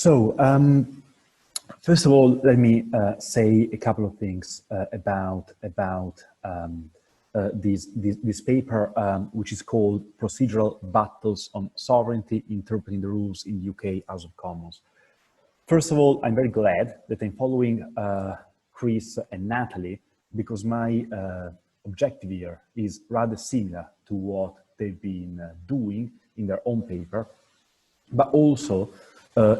First of all, let me say a couple of things about this paper, which is called Procedural Battles on Sovereignty, Interpreting the Rules in the UK House of Commons. First of all, I'm very glad that I'm following Chris and Natalie, because my objective here is rather similar to what they've been doing in their own paper, but also,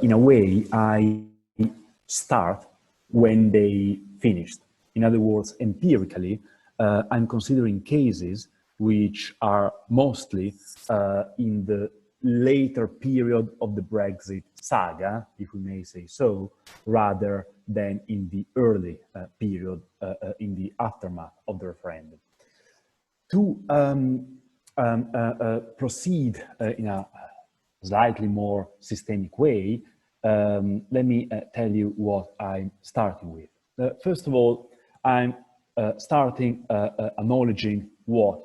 in a way, I start when they finished. In other words, empirically, I'm considering cases which are mostly in the later period of the Brexit saga, if we may say so, rather than in the early period, in the aftermath of the referendum. To proceed in a slightly more systemic way, let me tell you what I'm starting with. First of all, I'm starting acknowledging what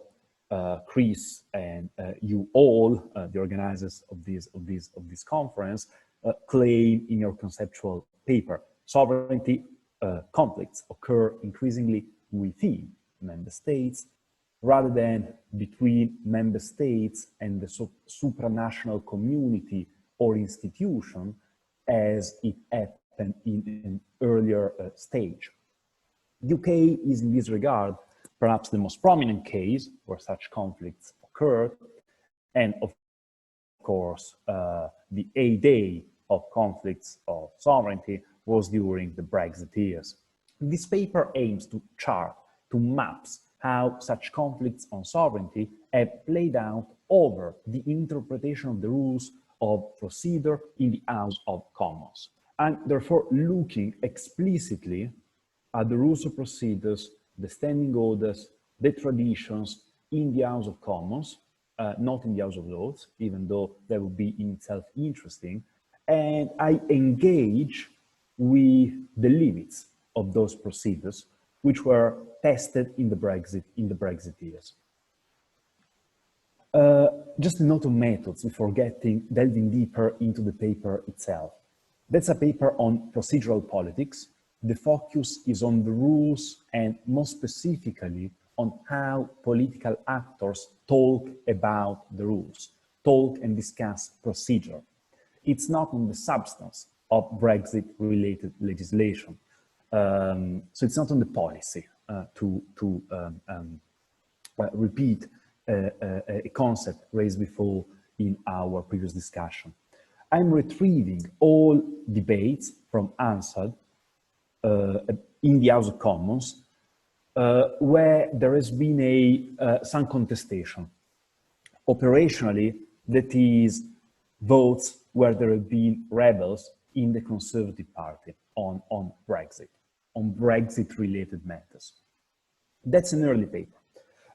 Chris and you all, the organizers of this conference, claim in your conceptual paper. Sovereignty conflicts occur increasingly within member states rather than between member states and the supranational community or institution, as it happened in an earlier stage. UK is in this regard perhaps the most prominent case where such conflicts occurred, and of course the heyday of conflicts of sovereignty was during the Brexit years. This paper aims to chart, to map how such conflicts on sovereignty have played out over the interpretation of the rules of procedure in the House of Commons, and therefore looking explicitly at the rules of procedures, the standing orders, the traditions in the House of Commons, not in the House of Lords, even though that would be in itself interesting, and I engage with the limits of those procedures, which were tested in the Brexit years. Just a note of methods before delving deeper into the paper itself. That's a paper on procedural politics. The focus is on the rules and more specifically on how political actors talk about the rules, talk and discuss procedure. It's not on the substance of Brexit-related legislation. So it's not on the policy, to repeat a concept raised before in our previous discussion. I'm retrieving all debates from answered in the House of Commons, where there has been some contestation. Operationally, that is, votes where there have been rebels in the Conservative Party on Brexit-related matters. That's an early paper.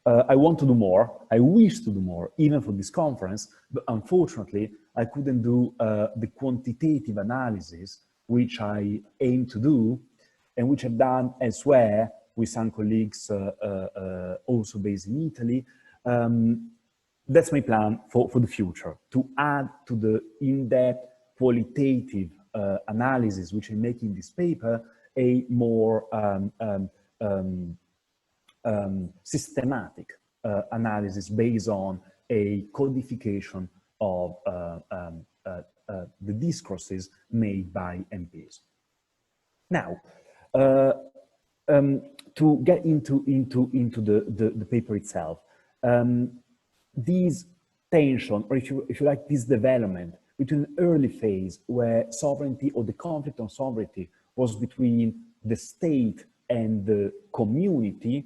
I want to do more, I wish to do more, even for this conference, but unfortunately, I couldn't do the quantitative analysis which I aim to do, and which I've done elsewhere with some colleagues also based in Italy. That's my plan for the future, to add to the in-depth qualitative analysis which I make in this paper, a more systematic analysis based on a codification of the discourses made by MPs. Now, to get into the paper itself, this tension, or if you like, this development between an early phase where sovereignty or the conflict on sovereignty was between the state and the community,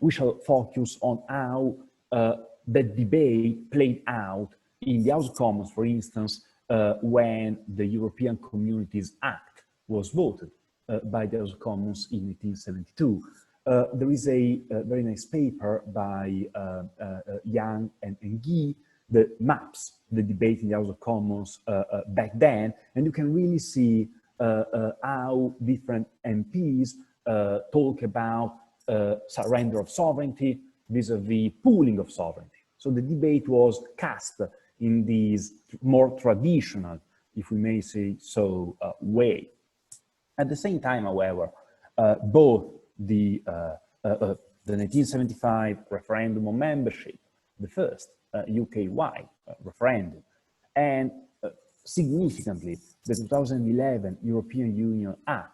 we shall focus on how that debate played out in the House of Commons, for instance, when the European Communities Act was voted by the House of Commons in 1872. There is a very nice paper by Yang and Guy that maps the debate in the House of Commons back then, and you can really see how different MPs talk about surrender of sovereignty vis-a-vis pooling of sovereignty. So the debate was cast in these more traditional if we may say so, way. At the same time, however, both the 1975 referendum on membership, the first UK-wide referendum, and significantly the 2011 European Union Act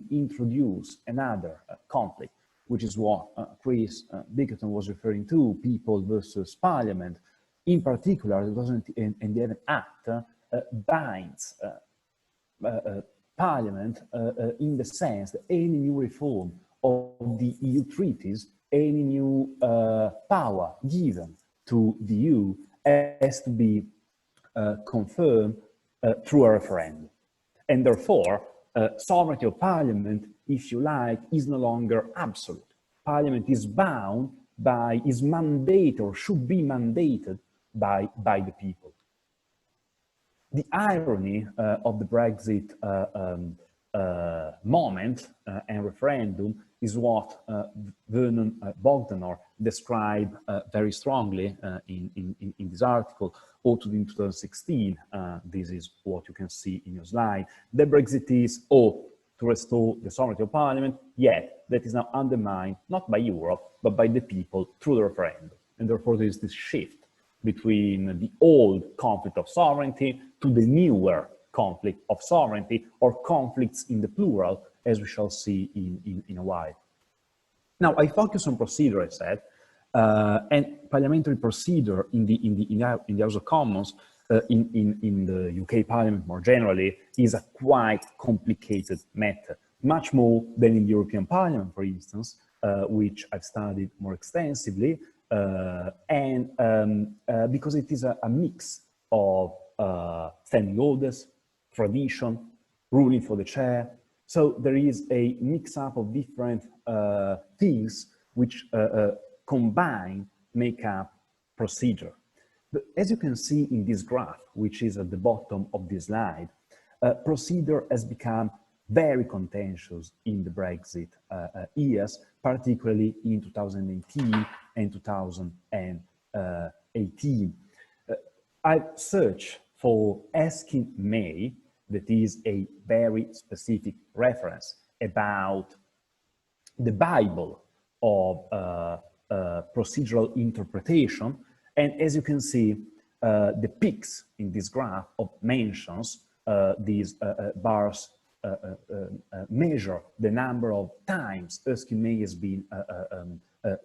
introduce another conflict, which is what Chris Bickerton was referring to, people versus parliament. In particular, the 2011 Act binds Parliament in the sense that any new reform of the EU treaties, any new power given to the EU has to be confirmed through a referendum. And therefore, sovereignty of Parliament, if you like, is no longer absolute. Parliament is bound by, is mandated or should be mandated by the people. The irony of the Brexit moment and referendum is what Vernon Bogdanor described very strongly in this article, also in 2016. This is what you can see in your slide. The Brexiteers ought to restore the sovereignty of Parliament, yet that is now undermined not by Europe, but by the people through the referendum. And therefore there is this shift between the old conflict of sovereignty to the newer conflict of sovereignty, or conflicts in the plural, as we shall see in a while. Now, I focus on procedure, I said, and parliamentary procedure in the House of Commons, in the UK Parliament more generally, is a quite complicated matter, much more than in the European Parliament, for instance, which I've studied more extensively, because it is a mix of standing orders, tradition, ruling for the chair. So there is a mix-up of different things which combine make up procedure. But as you can see in this graph, which is at the bottom of this slide, procedure has become very contentious in the Brexit years, particularly in 2018 and 2018. I searched for Asking May, that is a very specific reference about the Bible of procedural interpretation. And as you can see, the peaks in this graph of mentions, these bars measure the number of times Asking May has been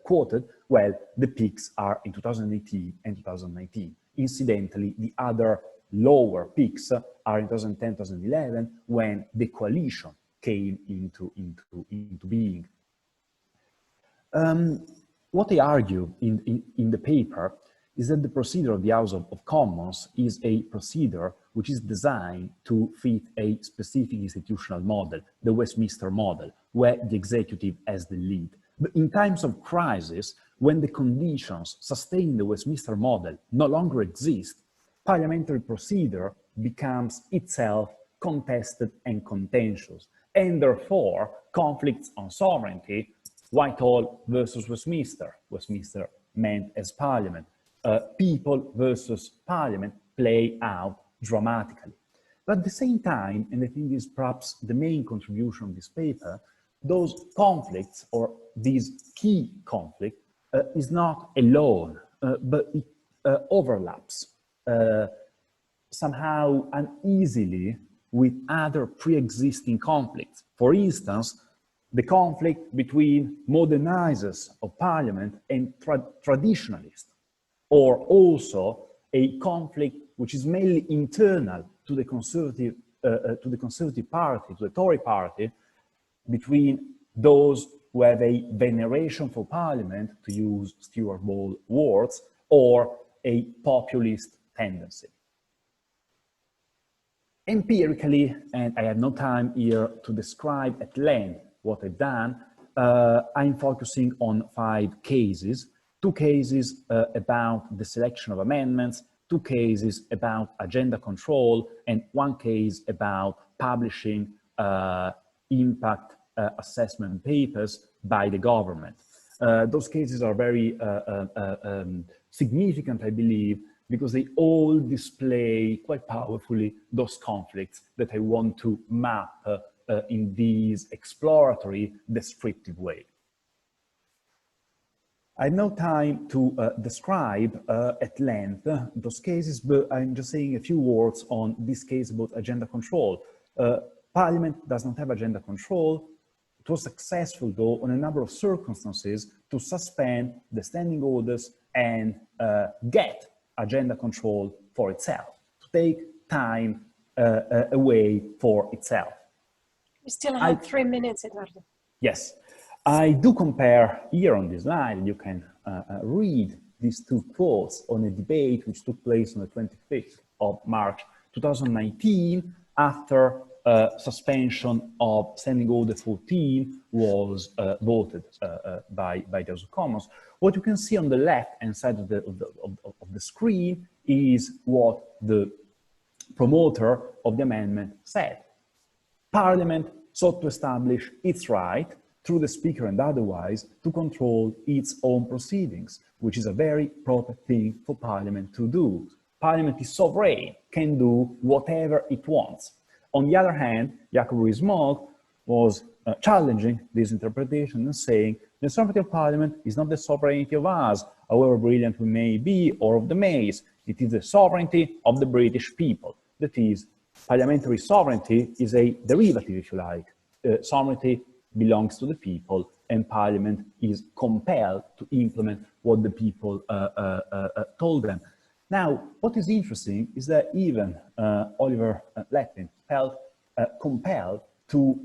quoted. Well, the peaks are in 2018 and 2019. Incidentally, the other lower peaks are in 2010, 2011, when the coalition came into being. What I argue in the paper is that the procedure of the House of Commons is a procedure which is designed to fit a specific institutional model, the Westminster model, where the executive has the lead. But in times of crisis, when the conditions sustaining the Westminster model no longer exist, parliamentary procedure becomes itself contested and contentious, and therefore conflicts on sovereignty, Whitehall versus Westminster, Westminster meant as Parliament, people versus Parliament play out dramatically. But at the same time, and I think this is perhaps the main contribution of this paper, those conflicts, or this key conflict, is not alone, but it overlaps somehow uneasily with other pre-existing conflicts. For instance, the conflict between modernizers of Parliament and traditionalists, or also a conflict which is mainly internal to the Conservative Party, to the Tory Party, between those who have a veneration for Parliament, to use Stuart Ball words, or a populist tendency. Empirically, and I have no time here to describe at length what I've done, I'm focusing on 5 cases, 2 cases about the selection of amendments, 2 cases about agenda control, and 1 case about publishing impact assessment papers by the government. Those cases are very significant, I believe, because they all display quite powerfully those conflicts that I want to map in this exploratory, descriptive way. I have no time to describe at length those cases, but I'm just saying a few words on this case about agenda control. Parliament does not have agenda control. It was successful, though, on a number of circumstances to suspend the standing orders and get agenda control for itself, to take time away for itself. We still have 3 minutes, Edoardo. Yes. I do compare here on this slide, you can read these two quotes on a debate which took place on the 25th of March 2019 after suspension of Standing Order 14 was voted by the House of Commons. What you can see on the left-hand side of the screen is what the promoter of the amendment said. Parliament sought to establish its right through the Speaker and otherwise, to control its own proceedings, which is a very proper thing for Parliament to do. Parliament is sovereign, can do whatever it wants. On the other hand, Jacob Rees-Mogg was challenging this interpretation and saying, the sovereignty of Parliament is not the sovereignty of us, however brilliant we may be, or of the Mays. It is the sovereignty of the British people. That is, parliamentary sovereignty is a derivative, if you like. Sovereignty belongs to the people, and Parliament is compelled to implement what the people told them. Now, what is interesting is that even Oliver Letwin felt compelled to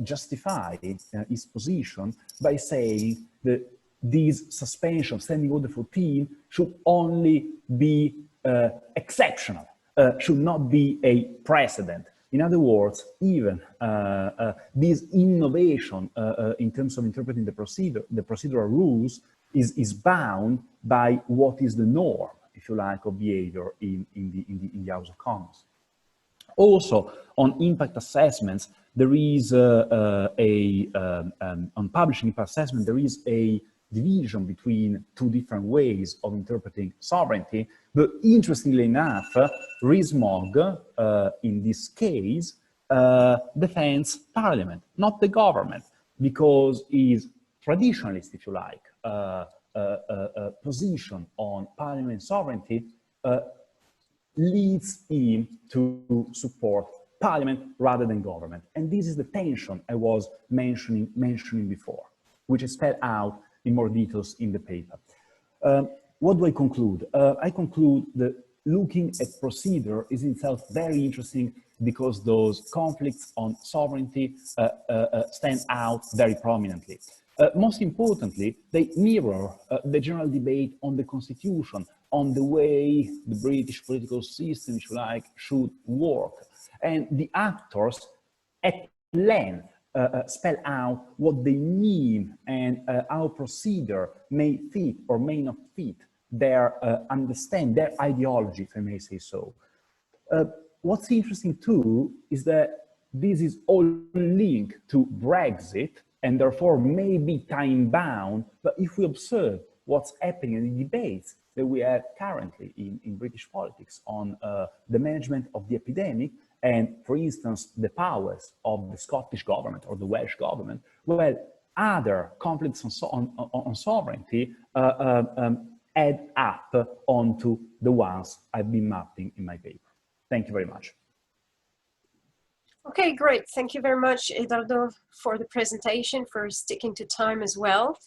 justify his position by saying that this suspension of Standing Order 14 should only be exceptional, should not be a precedent. In other words, even this innovation in terms of interpreting the procedural rules is bound by what is the norm, if you like, of behavior in the House of Commons. Also, on impact assessments, there is on publishing impact assessment, there is a division between two different ways of interpreting sovereignty. But interestingly enough, Rees-Mogg, in this case, defends Parliament, not the government, because his traditionalist, if you like, position on Parliament sovereignty leads him to support Parliament rather than government. And this is the tension I was mentioning before, which is spelled out in more details in the paper. What do I conclude? I conclude that looking at procedure is in itself very interesting because those conflicts on sovereignty stand out very prominently. Most importantly, they mirror the general debate on the Constitution, on the way the British political system, if you like, should work. And the actors at length spell out what they mean and how procedure may fit or may not fit their their ideology, if I may say so. What's interesting too is that this is all linked to Brexit and therefore may be time bound, but if we observe what's happening in the debates that we have currently in British politics on the management of the epidemic, and, for instance, the powers of the Scottish government or the Welsh government, well, other conflicts on sovereignty add up onto the ones I've been mapping in my paper. Thank you very much. Okay, great. Thank you very much, Edoardo, for the presentation, for sticking to time as well.